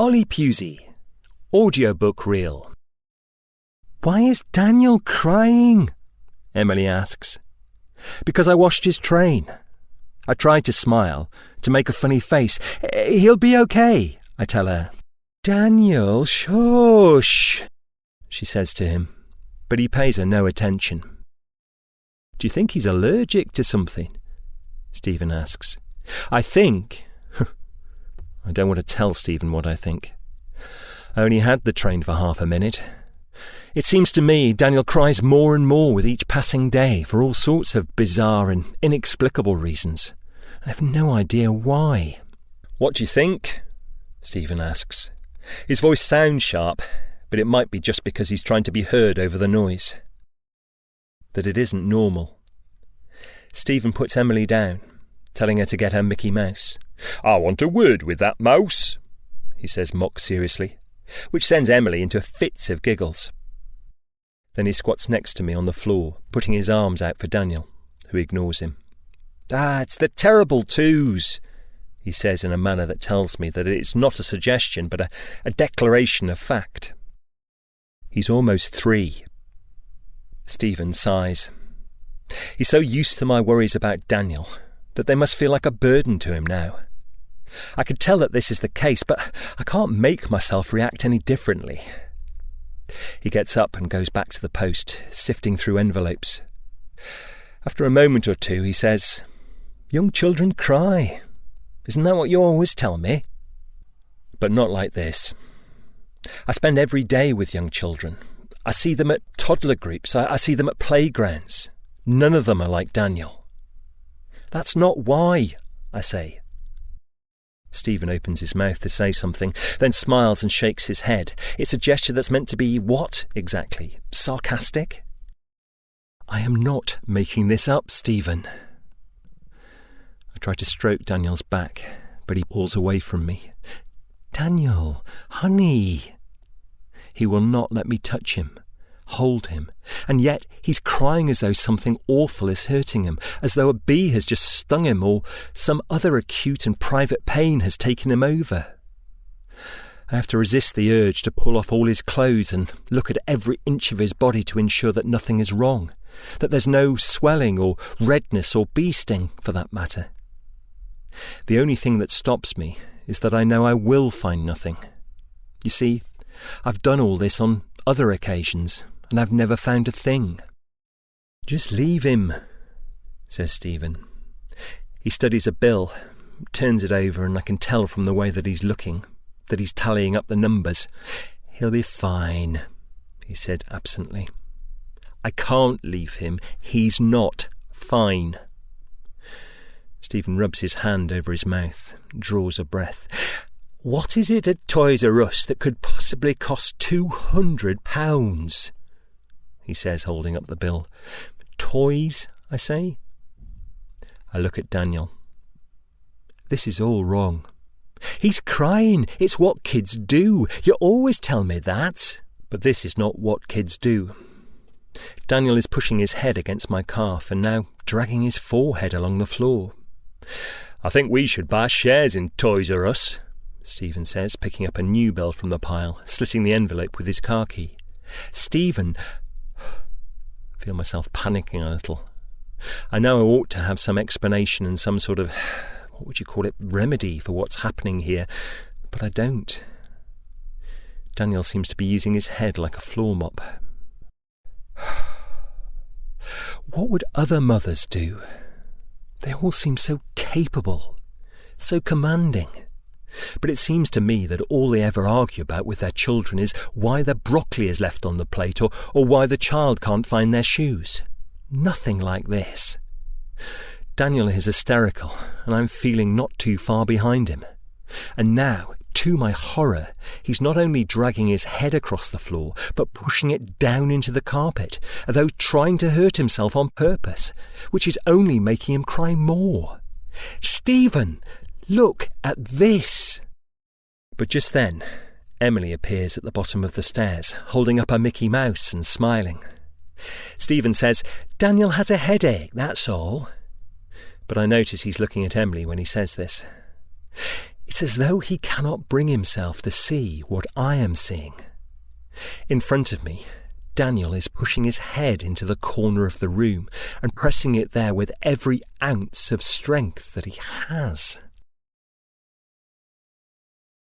Oli P the V.O.G. Audiobook reel. "Why is Daniel crying?" Emily asks. "Because I washed his train." I tried to smile, to make a funny face. "He'll be okay," I tell her. "Daniel, shush," she says to him, but he pays her no attention. "Do you think he's allergic to something?" Stephen asks. I think... I don't want to tell Stephen what I think. I only had the train for half a minute. It seems to me Daniel cries more and more with each passing day for all sorts of bizarre and inexplicable reasons. I have no idea why. "What do you think?" Stephen asks. His voice sounds sharp, but it might be just because he's trying to be heard over the noise. That it isn't normal. Stephen puts Emily down, telling her to get her Mickey Mouse. "I want a word with that mouse," he says mock seriously, which sends Emily into fits of giggles. Then he squats next to me on the floor, putting his arms out for Daniel, who ignores him. It's the terrible twos," he says in a manner that tells me that it's not a suggestion but a declaration of fact. He's almost 3. Stephen sighs. He's so used to my worries about Daniel that they must feel like a burden to him now. I could tell that this is the case, but I can't make myself react any differently. He gets up and goes back to the post, sifting through envelopes. After a moment or two, he says, "Young children cry. Isn't that what you always tell me?" But not like this. I spend every day with young children. I see them at toddler groups. I see them at playgrounds. None of them are like Daniel. "That's not why," I say. Stephen opens his mouth to say something, then smiles and shakes his head. It's a gesture that's meant to be what, exactly? Sarcastic? "I am not making this up, Stephen." I try to stroke Daniel's back, but he pulls away from me. "Daniel, honey." He will not let me touch him, hold him, and yet he's crying as though something awful is hurting him, as though a bee has just stung him or some other acute and private pain has taken him over. I have to resist the urge to pull off all his clothes and look at every inch of his body to ensure that nothing is wrong, that there's no swelling or redness or bee sting, for that matter. The only thing that stops me is that I know I will find nothing. You see, I've done all this on other occasions, and I've never found a thing. "Just leave him," says Stephen. He studies a bill, turns it over, and I can tell from the way that he's looking, that he's tallying up the numbers. "He'll be fine," he said absently. "I can't leave him. He's not fine." Stephen rubs his hand over his mouth, draws a breath. "What is it at Toys R Us that could possibly cost £200? He says, holding up the bill. "Toys," I say. I look at Daniel. This is all wrong. "He's crying. It's what kids do. You always tell me that." But this is not what kids do. Daniel is pushing his head against my calf and now dragging his forehead along the floor. "I think we should buy shares in Toys R Us," Stephen says, picking up a new bill from the pile, slitting the envelope with his car key. "Stephen..." I feel myself panicking a little. I know I ought to have some explanation and some sort of, what would you call it, remedy for what's happening here, but I don't. Daniel seems to be using his head like a floor mop. What would other mothers do? They all seem so capable, so commanding. But it seems to me that all they ever argue about with their children is why the broccoli is left on the plate or why the child can't find their shoes. Nothing like this. Daniel is hysterical, and I'm feeling not too far behind him. And now, to my horror, he's not only dragging his head across the floor, but pushing it down into the carpet, as though trying to hurt himself on purpose, which is only making him cry more. "Stephen, look at this!" But just then, Emily appears at the bottom of the stairs, holding up a Mickey Mouse and smiling. Stephen says, "Daniel has a headache, that's all." But I notice he's looking at Emily when he says this. It's as though he cannot bring himself to see what I am seeing. In front of me, Daniel is pushing his head into the corner of the room and pressing it there with every ounce of strength that he has.